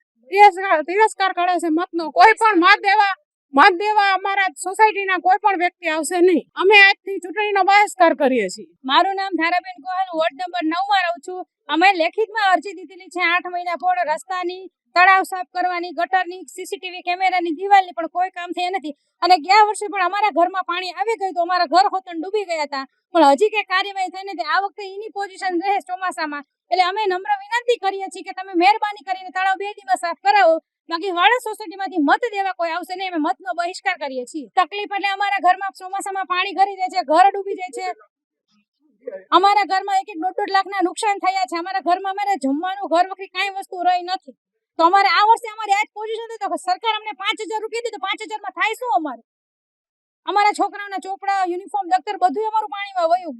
તિરસ્કાર કરે છે મતનો. કોઈ પણ મત દેવા અમારા સોસાયટીના કોઈ પણ વ્યક્તિ આવશે નહીં. અમે આજથી ચૂંટણીનો બહિષ્કાર કરીએ છીએ. મારું નામ ધારાબેન ગોહેલ, વોર્ડ નંબર 9માં રહું છું. અમે લેખિતમાં અરજી દીધેલી છે 8 મહિના પૂર્ણ. રસ્તાની, તળાવ સાફ કરવાની, ગટરની, સીસીટીવી કેમેરાની, દિવાલની પણ કોઈ કામ થયા નથી. અને ગયા વર્ષે પણ અમારા ઘરમાં પાણી આવી ગયું તો અમારા ઘર હોતન ડૂબી ગયા હતા, પણ હજી કઈ કાર્યવાહી થઈ નથી. આ વખતે એની પોઝિશન રહે ચોમાસામાં, એટલે અમે નમ્ર વિનંતી કરીએ છીએ કે તમે મહેરબાની કરીને તળાવ 2 દિવસ સાફ કરાવો. બાકી વાળા સોસાયટીમાંથી મત દેવા કોઈ આવશે નહીં. અમે મતનો બહિષ્કાર કરીએ છીએ. તકલીફ એટલે અમારા ઘરમાં ચોમાસામાં પાણી ઘરી જાય છે, ઘર ડૂબી જાય છે. અમારા ઘરમાં 1-1.5 લાખના નુકસાન થયા છે. અમારા ઘરમાં અમારે જમવાનું, ઘર વખરી કાંઈ વસ્તુ રહી નથી. તો અમારે આ વર્ષે અમારી આ જ પોઝિશન હતી તો સરકાર અમને 5000 રૂપિયા દીધું. 5000 માં થાય શું? અમારા છોકરાઓના ચોપડા, યુનિફોર્મ, દફતર બધું અમારું પાણીમાં વયું ગયું.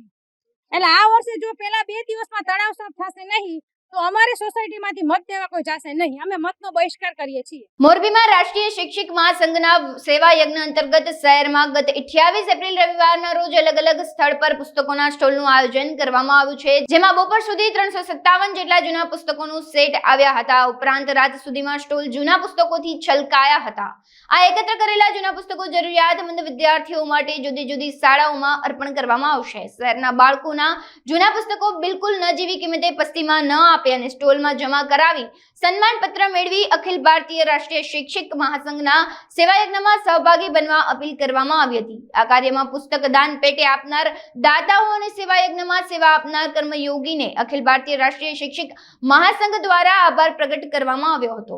એટલે આ વર્ષે જો પેલા 2 દિવસમાં તળાવ સાફ થશે નહીં તો અમારી સોસાયટીમાંથી મત દેવા કોઈ જશે નહીં. અમે મતનો બહિષ્કાર કરીએ છીએ. મોરબીમાં રાષ્ટ્રીય શિક્ષક મહાસંઘના સેવા યજ્ઞ અંતર્ગત શહેરમાં ગત 28 એપ્રિલ રવિવારના રોજ અલગ અલગ સ્થળ પર પુસ્તકોના સ્ટોલનું આયોજન કરવામાં આવ્યું છે, જેમાં બપોર સુધી 357 જેટલા જૂના પુસ્તકોનું સેટ આવ્યા હતા. ઉપરાંત રાત સુધીમાં સ્ટોલ જૂના પુસ્તકોથી છલકાયા હતા. આ એકત્ર કરેલા જૂના પુસ્તકો જરૂરિયાતમંદ વિદ્યાર્થીઓ માટે જુદી જુદી શાળાઓમાં અર્પણ કરવામાં આવશે. શહેરના બાળકોના જૂના પુસ્તકો બિલકુલ નજીવી કિંમતે પસ્તીમાં ન અને સ્ટોલમાં જમા કરાવી સન્માન પત્ર મેળવી અખિલ ભારતીય રાષ્ટ્રીય શિક્ષક મહાસંઘના સેવા યજ્ઞમાં સહભાગી બનવા અપીલ કરવામાં આવી હતી. આ કાર્યમાં પુસ્તક દાન પેટે આપનાર દાતાઓ અને સેવા યજ્ઞમાં સેવા આપનાર કર્મયોગીને અખિલ ભારતીય રાષ્ટ્રીય શિક્ષક મહાસંઘ દ્વારા આભાર પ્રગટ કરવામાં આવ્યો હતો.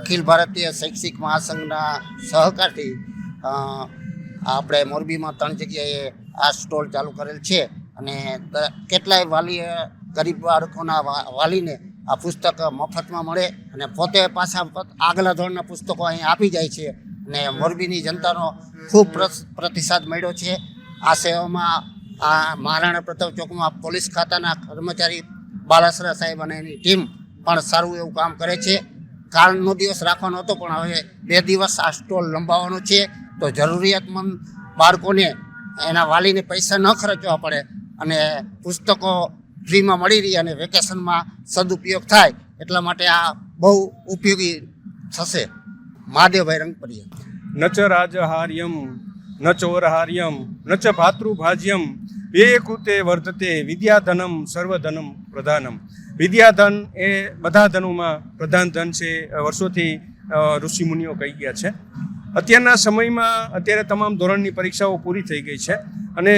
અખિલ ભારતીય શૈક્ષિક મહાસંઘના સહકારથી આપણે મોરબીમાં 3 જગ્યાએ આ સ્ટોલ ચાલુ કરેલ છે અને કેટલાય વાલીએ ગરીબ બાળકોના વાલીને આ પુસ્તક મફતમાં મળે અને પોતે પાછા આગલા ધોરણના પુસ્તકો અહીં આપી જાય છે અને મોરબીની જનતાનો ખૂબ પ્રતિસાદ મળ્યો છે. આ સેવામાં આ મહારાણા પ્રતાપ ચોકમાં પોલીસ ખાતાના કર્મચારી બાલાસરા સાહેબ અને એની ટીમ પણ સારું એવું કામ કરે છે. કાલનો દિવસ રાખવાનો હતો પણ હવે 2 દિવસ આ સ્ટોલ લંબાવવાનો છે, તો જરૂરિયાતમંદ બાળકોને એના વાલીને પૈસા ન ખર્ચવા પડે અને પુસ્તકો ફ્રીમાં મળી રહી અને વેકેશનમાં સદુપયોગ થાય એટલા માટે આ બહુ ઉપયોગી થશે. મહાદેવભાઈ રંગપરિયા. ન ચ રાજહાર્યમ ન ચોરહાર્યમ ન ચ ભાતૃભાજ્યમ વિવેકૃતે વર્તતે વિદ્યાધનમ સર્વધનમ પ્રધાનમ. વિદ્યાધન એ બધા ધનોમાં પ્રધાન ધન છે, વર્ષોથી ઋષિમુનિઓ કહી ગયા છે. અત્યારના સમયમાં અત્યારે તમામ ધોરણની પરીક્ષાઓ પૂરી થઈ ગઈ છે અને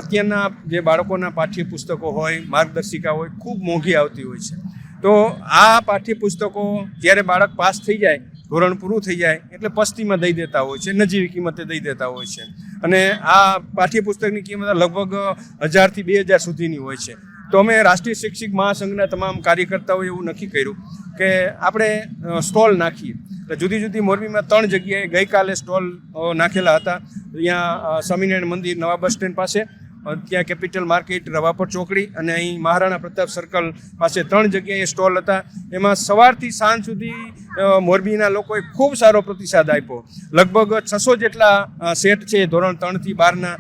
અત્યારના જે બાળકોના પાઠ્યપુસ્તકો હોય, માર્ગદર્શિકા હોય, ખૂબ મોંઘી આવતી હોય છે. તો આ પાઠ્યપુસ્તકો જ્યારે બાળક પાસ થઈ જાય, ધોરણ પૂરું થઈ જાય એટલે પસ્તીમાં દઈ દેતા હોય છે, નજીવી કિંમતે દઈ દેતા હોય છે. અને આ પાઠ્યપુસ્તકની કિંમત લગભગ 1000 થી 2000 સુધીની હોય છે. તો અમે રાષ્ટ્રીય શૈક્ષિક મહાસંઘના તમામ કાર્યકર્તાઓએ એવું નક્કી કર્યું કે આપણે સ્ટોલ નાખીએ. જુદી જુદી મોરબીમાં 3 જગ્યાએ ગઈકાલે સ્ટોલ નાખેલા હતા. અહીંયા સ્વામિનારાયણ મંદિર નવા બસ સ્ટેન્ડ પાસે, ત્યાં કેપિટલ માર્કેટ, રવાપર ચોકડી અને અહીં મહારાણા પ્રતાપ સર્કલ પાસે 3 જગ્યાએ સ્ટોલ હતા. એમાં સવારથી સાંજ સુધી મોરબીના લોકોએ ખૂબ સારો પ્રતિસાદ આપ્યો. લગભગ 600 જેટલા સેટ છે ધોરણ 3 થી 12ના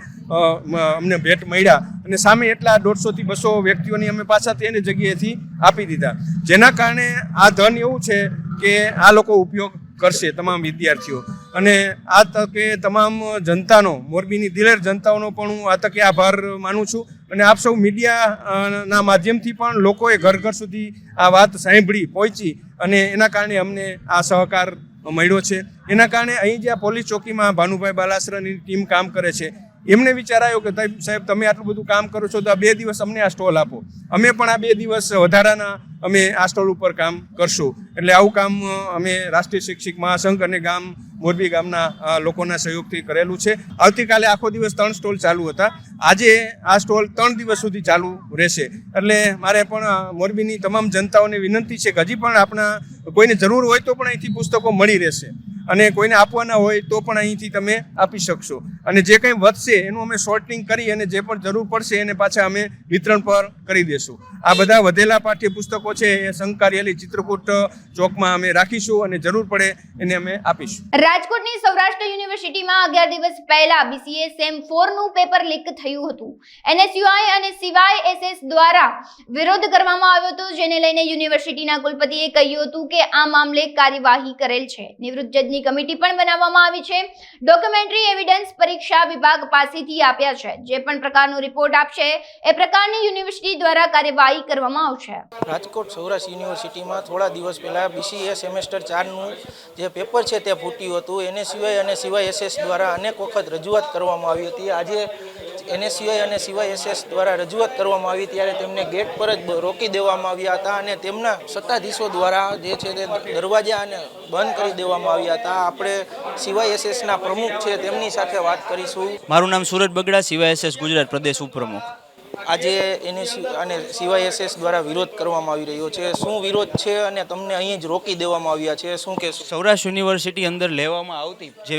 અમને ભેટ મળ્યા અને સામે એટલા 150 થી 200 વ્યક્તિઓની અમે પાછા તેની જગ્યાએથી આપી દીધા. જેના કારણે આ ધન એવું છે કે આ લોકો ઉપયોગ કરશે, તમામ વિદ્યાર્થીઓ. અને આ તકે તમામ જનતાનો, મોરબીની દિલેર જનતાઓનો પણ હું આ તકે આભાર માનું છું. અને આપ સૌ મીડિયાના માધ્યમથી પણ લોકોએ ઘર ઘર સુધી આ વાત સાંભળી, પહોંચી અને એના કારણે અમને આ સહકાર મળ્યો છે. એના કારણે અહીં જ્યાં પોલીસ ચોકીમાં ભાનુભાઈ બાલાસરાની ટીમ કામ કરે છે, એમને વિચાર આવ્યો કે સાહેબ તમે આટલું બધું કામ કરો છો તો આ 2 દિવસ અમને આ સ્ટોલ આપો. અમે પણ આ 2 દિવસ વધારાના અમે આ સ્ટોલ ઉપર કામ કરશું. એટલે આવું કામ અમે રાષ્ટ્રીય શૈક્ષિક મહાસંઘ અને મોરબી ગામના લોકોના સહયોગથી કરેલું છે. આવતીકાલે આખો દિવસ 3 સ્ટોલ ચાલુ હતા. આજે આ સ્ટોલ 3 દિવસ સુધી ચાલુ રહેશે. એટલે મારે પણ મોરબીની તમામ જનતાઓને વિનંતી છે કે હજી પણ આપણા કોઈને જરૂર હોય તો પણ અહીંથી પુસ્તકો મળી રહેશે અને કોઈને આપવાના હોય તો પણ અહીંથી તમે આપી શકશો. અને જે કંઈ વધશે એનું અમે સોર્ટિંગ કરી અને જે પણ જરૂર પડશે એને પાછા અમે વિતરણ પર કરી દેશું. આ બધા વધેલા પાઠ્યપુસ્તકો છે એ સંઘ કાર્યાલય ચિત્રકૂટ ચોકમાં અમે રાખીશું અને જરૂર પડે એને અમે આપીશું. રાજકોટની સૌરાષ્ટ્ર યુનિવર્સિટીમાં 11 દિવસ પહેલા BCA સેમ 4 નું પેપર લીક થયું હતું. NSUI અને CYSS દ્વારા વિરોધ કરવામાં આવ્યો હતો, જેને લઈને યુનિવર્સિટીના કુલપતિએ કહ્યું હતું કે આ મામલે કાર્યવાહી કરેલ છે. નિવૃત્ત જજની કમિટી પણ બનાવવામાં આવી છે. ડોક્યુમેન્ટરી એવિડન્સ પરીક્ષા વિભાગ પાસેથી આપ્યા છે. જે પણ પ્રકારનો રિપોર્ટ આપશે એ પ્રકારની યુનિવર્સિટી દ્વારા કાર્યવાહી કરવામાં આવશે. રાજકોટ સૌરાષ્ટ્ર યુનિવર્સિટીમાં થોડા દિવસ પહેલા BCA સેમેસ્ટર 4 નું જે પેપર છે તે ફૂટ્યું હતું. NSUI અને CYSS દ્વારા અનેક વખત રજૂઆત કરવામાં આવી હતી. આજે NSUI અને CYSS દ્વારા રજૂઆત કરવામાં આવી ત્યારે તેમને ગેટ પર જ રોકી દેવામાં આવ્યા હતા અને તેમના સત્તાધીશો દ્વારા જે છે તે દરવાજા અને બંધ કરી દેવામાં આવ્યા હતા. આપણે CYSSના પ્રમુખ છે તેમની સાથે વાત કરીશું. મારું નામ સુરજ બગડા, CYSS ગુજરાત પ્રદેશ ઉપપ્રમુખ. આજે NSUI અને CYSS દ્વારા વિરોધ કરવામાં આવી રહ્યો છે. શું વિરોધ છે અને તમને અહીં જ રોકી દેવામાં આવ્યા છે, શું કહેશો? સૌરાષ્ટ્ર યુનિવર્સિટી અંદર લેવામાં આવતી જે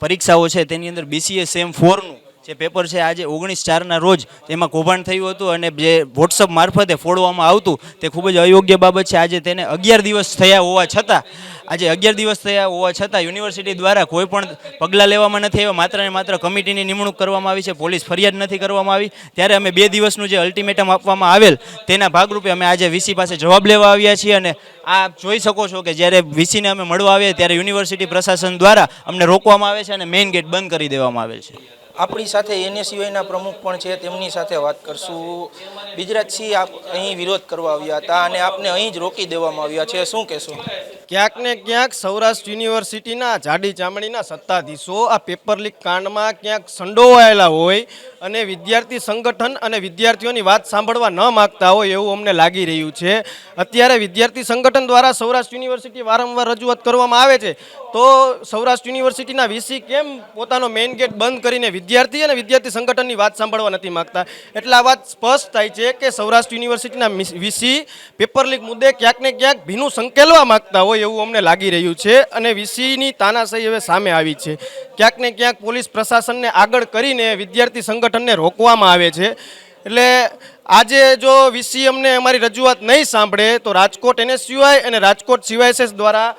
પરીક્ષાઓ છે તેની અંદર BCA સેમ 4 નું જે પેપર છે આજે 19/4ના રોજ તેમાં કૌભાંડ થયું હતું અને જે વોટ્સઅપ મારફતે ફોડવામાં આવતું તે ખૂબ જ અયોગ્ય બાબત છે. આજે તેને 11 દિવસ થયા હોવા છતાં યુનિવર્સિટી દ્વારા કોઈ પણ પગલાં લેવામાં નથી આવ્યા. માત્ર ને માત્ર કમિટીની નિમણૂક કરવામાં આવી છે, પોલીસ ફરિયાદ નથી કરવામાં આવી. ત્યારે અમે 2 દિવસનું જે અલ્ટિમેટમ આપવામાં આવેલ તેના ભાગરૂપે અમે આજે VC પાસે જવાબ લેવા આવ્યા છીએ. અને આપ જોઈ શકો છો કે જ્યારે VCને અમે મળવા આવ્યા ત્યારે યુનિવર્સિટી પ્રશાસન દ્વારા અમને રોકવામાં આવે છે અને મેઇન ગેટ બંધ કરી દેવામાં આવેલ છે. આપણી સાથે NSUIના પ્રમુખ પણ છે, તેમની સાથે વાત કરશું. ગુજરાતસિંહ, આપ અહીં વિરોધ કરવા આવ્યા હતા અને આપને અહીં જ રોકી દેવામાં આવ્યા છે, શું કહેશો? ક્યાંક ને ક્યાંક સૌરાષ્ટ્ર યુનિવર્સિટીના જાડી ચામડીના સત્તાધીશો આ પેપર લીક કાંડમાં ક્યાંક સંડોવાયેલા હોય અને વિદ્યાર્થી સંગઠન અને વિદ્યાર્થીઓની વાત સાંભળવા ન માગતા હોય એવું અમને લાગી રહ્યું છે. અત્યારે વિદ્યાર્થી સંગઠન દ્વારા સૌરાષ્ટ્ર યુનિવર્સિટી વારંવાર રજૂઆત કરવામાં આવે છે, તો સૌરાષ્ટ્ર યુનિવર્સિટીના વીસી કેમ પોતાનો મેઇન ગેટ બંધ કરીને વિદ્યાર્થી અને વિદ્યાર્થી સંગઠનની વાત સાંભળવા નથી માગતા? એટલે આ વાત સ્પષ્ટ થાય છે કે સૌરાષ્ટ્ર યુનિવર્સિટીના વીસી પેપર લીક મુદ્દે ક્યાંક ને ક્યાંક ભીનું સંકેલવા માગતા હોય એવું અમને લાગી રહ્યું છે અને વીસીની તાનાશાહી હવે સામે આવી છે. ક્યાંક ને ક્યાંક પોલીસ પ્રશાસનને આગળ કરીને વિદ્યાર્થી સંગઠનને રોકવામાં આવે છે. એટલે આજે જો વીસી અમને અમારી રજૂઆત નહીં સાંભળે તો રાજકોટ NSUI અને રાજકોટ CYSS દ્વારા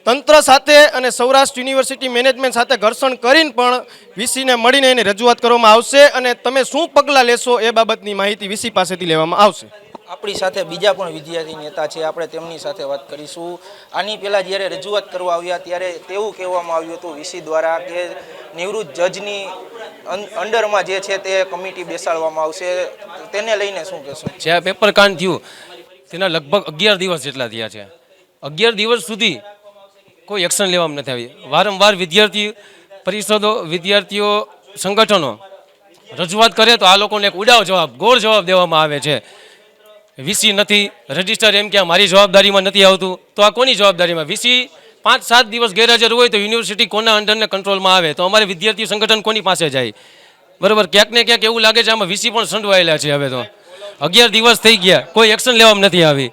તંત્ર સાથે અને સૌરાષ્ટ્ર યુનિવર્સિટી મેનેજમેન્ટ સાથે ઘર્ષણ કરીને પણ વીસીને મળીને એની રજૂઆત કરવામાં આવશે અને તમે શું પગલાં લેશો એ બાબતની માહિતી વીસી પાસેથી લેવામાં આવશે. આપણી સાથે બીજા પણ વિદ્યાર્થી નેતા છે, આપણે તેમની સાથે વાત કરીશું. આની પહેલાં જ્યારે રજૂઆત કરવા આવ્યા ત્યારે તેવું કહેવામાં આવ્યું હતું વીસી દ્વારા કે નિવૃત્ત જજની અંડરમાં જે છે તે કમિટી બેસાડવામાં આવશે, તેને લઈને શું કહેશો? જે આ પેપર કાંડ થયું તેના લગભગ 11 દિવસ જેટલા થયા છે. 11 દિવસ સુધી કોઈ એક્શન લેવામાં નથી આવી. વારંવાર વિદ્યાર્થી પરિષદો, વિદ્યાર્થીઓ સંગઠનો રજૂઆત કરે તો આ લોકોને એક ઉડાવ જવાબ, ગોળ જવાબ દેવામાં આવે છે. વીસી નથી, રજિસ્ટર એમ કે મારી જવાબદારીમાં નથી આવતું, તો આ કોની જવાબદારીમાં? વીસી 5-7 દિવસ ગેરહાજર હોય તો યુનિવર્સિટી કોના અંડરને કંટ્રોલમાં આવે? તો અમારે વિદ્યાર્થી સંગઠન કોની પાસે જાય? બરાબર, ક્યાંક ને ક્યાંક એવું લાગે છે આમાં વીસી પણ સંડવાયેલા છે. હવે તો 11 દિવસ થઈ ગયા, કોઈ એક્શન લેવામાં નથી આવી.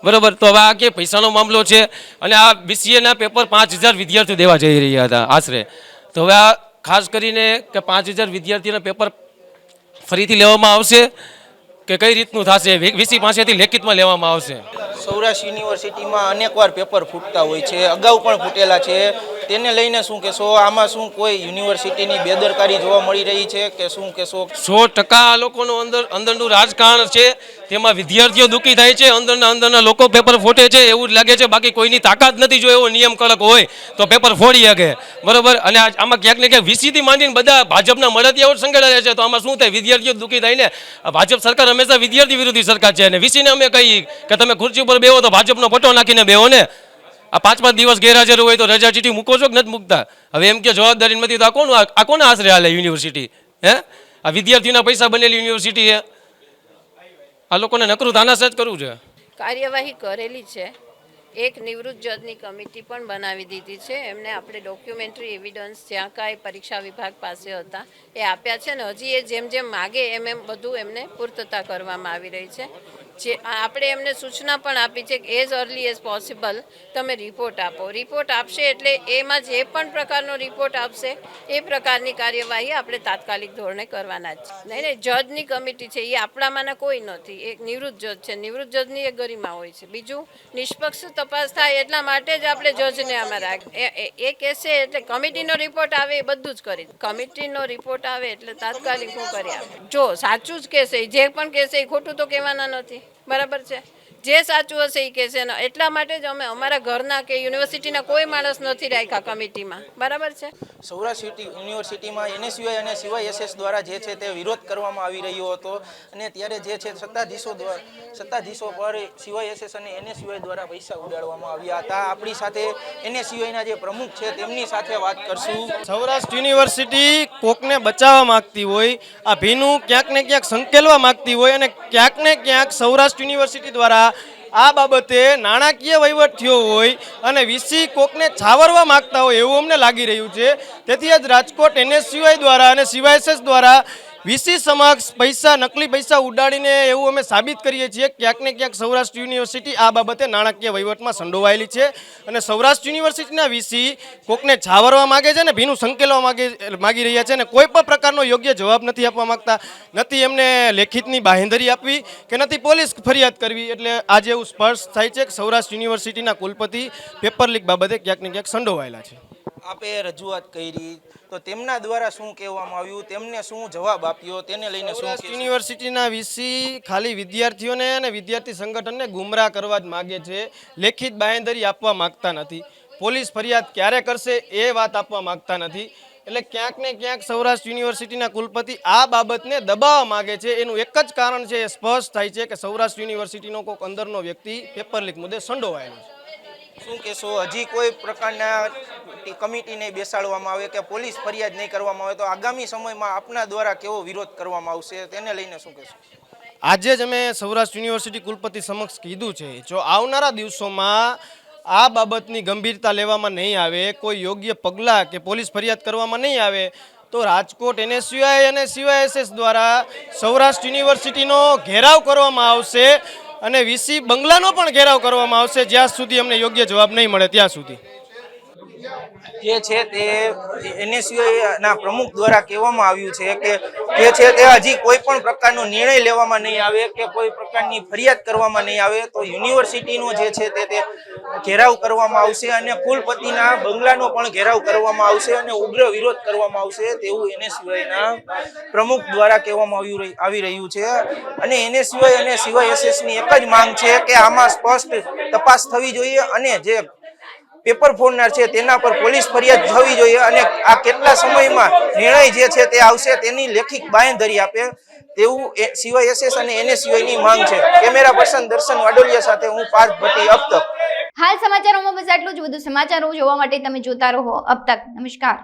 બરાબર, તો હવે આ કે પૈસાનો મામલો છે અને આ BCAના પેપર 5000 વિદ્યાર્થીઓ દેવા જઈ રહ્યા હતા આશરે. તો હવે આ ખાસ કરીને કે 5000 વિદ્યાર્થીઓના પેપર ફરીથી લેવામાં આવશે કે કઈ રીતનું થશે? વીસી પાસેથી લેખિતમાં લેવામાં આવશે. સૌરાષ્ટ્ર યુનિવર્સિટીમાં અનેકવાર પેપર ફૂટતા હોય છે, અગાઉ પણ ફૂટેલા છે, તેને લઈને શું કહેશો? આમાં શું કોઈ યુનિવર્સિટીની બેદરકારી જોવા મળી રહી છે કે શું કહેશો? 100% આ લોકોનું અંદરનું રાજકારણ છે, તેમાં વિદ્યાર્થીઓ દુઃખી થાય છે, અંદરના લોકો પેપર ફોટે છે એવું જ લાગે છે. બાકી કોઈની તાકાત નથી. જો એવો નિયમ કડક હોય તો પેપર ફોડી શકે. બરાબર, અને આમાં ક્યાંક ને ક્યાંક વીસીથી માંડીને બધા ભાજપના મળતિયાઓ સંકળાયેલા છે. તો આમાં શું થાય? વિદ્યાર્થીઓ દુઃખી થાય ને. ભાજપ સરકાર હંમેશા વિદ્યાર્થી વિરોધી સરકાર છે અને વીસીને અમે કહીએ કે તમે ખુરશી ઉપર બેહો તો ભાજપનો પટ્ટો નાખીને બેહો ને. આ 5-5 દિવસ ગેરહાજર હોય તો રજા ચીઠી મૂકો છો કે નથી મૂકતા? હવે એમ કે જવાબદારી નથી તો આ કોના આશરે હાલે યુનિવર્સિટી? હે, આ વિદ્યાર્થીના પૈસા બનેલી યુનિવર્સિટી છે. આ લોકોને નકરું તાનાશાહ જ કરવું છે. કાર્યવાહી કરેલી છે. એક નિવૃત્ત જજની કમિટી પણ બનાવી દીધી છે. એમને આપણે ડોક્યુમેન્ટરી એવિડન્સ જ્યાં કાંઈ પરીક્ષા વિભાગ પાસે હતા એ આપ્યા છે ને હજી એ જેમ જેમ માગે એમ બધું એમને પૂર્તતા કરવામાં આવી રહી છે. જે આપણે એમને સૂચના પણ આપી છે કે એઝ અર્લી એઝ પોસિબલ તમે રિપોર્ટ આપો. રિપોર્ટ આપશે એટલે એમાં જે પણ પ્રકારનો રિપોર્ટ આપશે એ પ્રકારની કાર્યવાહી આપણે તાત્કાલિક ધોરણે કરવાના જ છે. નહીં, જજની કમિટી છે એ આપણામાંના કોઈ નથી. એક નિવૃત્ત જજ છે. નિવૃત્ત જજની એક ગરિમા હોય છે. બીજું નિષ્પક્ષ તપાસ થાય એટલા માટે જ આપણે જજને આમાં એ કહેશે એટલે કમિટીનો રિપોર્ટ આવે એ બધું જ કરી. કમિટીનો રિપોર્ટ આવે એટલે તાત્કાલિક હું કરી આપું. જો સાચું જ કહેશે, જે પણ કહેશે એ ખોટું તો કહેવાના નથી. બરાબર છે, જે સાચું હશે એ કહેશે ને. એટલા માટે જ અમે અમારા ઘરના કે યુનિવર્સિટીના કોઈ માણસ નથી રાખ્યા કમિટીમાં. બરાબર છે. સૌરાષ્ટ્ર યુનિવર્સિટીમાં NSUI અને CYSS દ્વારા જે છે તે વિરોધ કરવામાં આવી રહ્યો હતો અને ત્યારે જે છે સત્તાધીશો પર CYSS અને NSUI દ્વારા પૈસા ઉડાડવામાં આવ્યા હતા. આપણી સાથે NSUIના જે પ્રમુખ છે તેમની સાથે વાત કરશું. સૌરાષ્ટ્ર યુનિવર્સિટી કોકને બચાવવા માંગતી હોય, આ ભીનું ક્યાંક ને ક્યાંક સંકેલવા માંગતી હોય અને ક્યાંક ને ક્યાંક સૌરાષ્ટ્ર યુનિવર્સિટી દ્વારા આ બાબતે નાણાકીય વહીવટ થયો હોય અને વીસી કોકને છાવરવા માંગતા હોય એવું અમને લાગી રહ્યું છે. તેથી આજ રાજકોટ NSUI દ્વારા અને CYSS દ્વારા વીસી સમક્ષ નકલી પૈસા ઉડાડીને એવું અમે સાબિત કરીએ છીએ ક્યાંક ને ક્યાંક સૌરાષ્ટ્ર યુનિવર્સિટી આ બાબતે નાણાકીય વહીવટમાં સંડોવાયેલી છે અને સૌરાષ્ટ્ર યુનિવર્સિટીના વીસી કોકને છાવરવા માગે છે ને ભીનું સંકેલવા માગી રહ્યા છે અને કોઈ પણ પ્રકારનો યોગ્ય જવાબ નથી આપવા માંગતા. નથી એમને લેખિતની બાંહેધરી આપવી કે નથી પોલીસ ફરિયાદ કરવી. એટલે આજે એવું સ્પષ્ટ થાય છે કે સૌરાષ્ટ્ર યુનિવર્સિટીના કુલપતિ પેપર લીક બાબતે ક્યાંક ને ક્યાંક સંડોવાયેલા છે. આપે રજૂઆત કરી તો તેમના દ્વારા શું કહેવામાં આવ્યું, તેમને શું જવાબ આપ્યો, તેને લઈને શું? યુનિવર્સિટીના વીસી ખાલી વિદ્યાર્થીઓને અને વિદ્યાર્થી સંગઠનને ગુમરાહ કરવા જ માગે છે. લેખિત બાંહેધરી આપવા માંગતા નથી. પોલીસ ફરિયાદ ક્યારે કરશે એ વાત આપવા માંગતા નથી. એટલે ક્યાંક ને ક્યાંક સૌરાષ્ટ્ર યુનિવર્સિટીના કુલપતિ આ બાબતને દબાવવા માગે છે. એનું એક જ કારણ છે, એ સ્પષ્ટ થાય છે કે સૌરાષ્ટ્ર યુનિવર્સિટીનો કોઈક અંદરનો વ્યક્તિ પેપર લીક મુદ્દે સંડોવાયેલો છે. શું કહેશો, હજી કોઈ પ્રકારના કમિટીને બેસાડવામાં આવે કે પોલીસ ફરિયાદ નહીં કરવામાં આવે તો આગામી સમયમાં આપના દ્વારા કેવો વિરોધ કરવામાં આવશે તેને લઈને શું કહેશો? આજે જ અમે સૌરાષ્ટ્ર યુનિવર્સિટી કુલપતિ સમક્ષ કીધું છે, જો આવનારા દિવસોમાં આ બાબતની ગંભીરતા લેવામાં નહીં આવે, કોઈ યોગ્ય પગલાં કે પોલીસ ફરિયાદ કરવામાં નહીં આવે તો રાજકોટ NSUI અને CYSS દ્વારા સૌરાષ્ટ્ર યુનિવર્સિટીનો ઘેરાવ કરવામાં આવશે અને VC બંગલાનો પણ ઘેરાવ કરવામાં આવશે જ્યાં સુધી અમને યોગ્ય જવાબ નહીં મળે ત્યાં સુધી. જે છે તે NSUI ના પ્રમુખ દ્વારા કહેવામાં આવ્યું છે કે જે છે તે હજી કોઈ પણ પ્રકારનો નિર્ણય લેવામાં નહીં આવે કે કોઈ પ્રકારની ફરિયાદ કરવામાં નહીં આવે તો યુનિવર્સિટીનો જે છે તે ઘેરાવ કરવામાં આવશે અને કુલપતિના બંગલાનો પણ ઘેરાવ કરવામાં આવશે અને ઉગ્ર વિરોધ કરવામાં આવશે તેવું NSUI ના પ્રમુખ દ્વારા કહેવામાં આવી રહ્યું છે. અને NSUI અને CYSS ની એક જ માંગ છે કે આમાં સ્પષ્ટ તપાસ થવી જોઈએ અને જે પેપર ફોડનાર છે તેના પર પોલીસ ફરિયાદ થવી જોઈએ અને આ કેટલા સમયમાં નિર્ણય જે છે તે આવશે તેની લેખિત બાંયધરી આપે તેવું CYSS અને NSUI ની માંગ છે. કેમેરા પર્સન દર્શન વાડોલિયા સાથે હું પાર્થ ભટ્ટી, અબ તક. હાલ સમાચારોમાં બસ આટલું જ. વધુ સમાચારો જોવા માટે તમે જોતા રહો અબ તક. નમસ્કાર.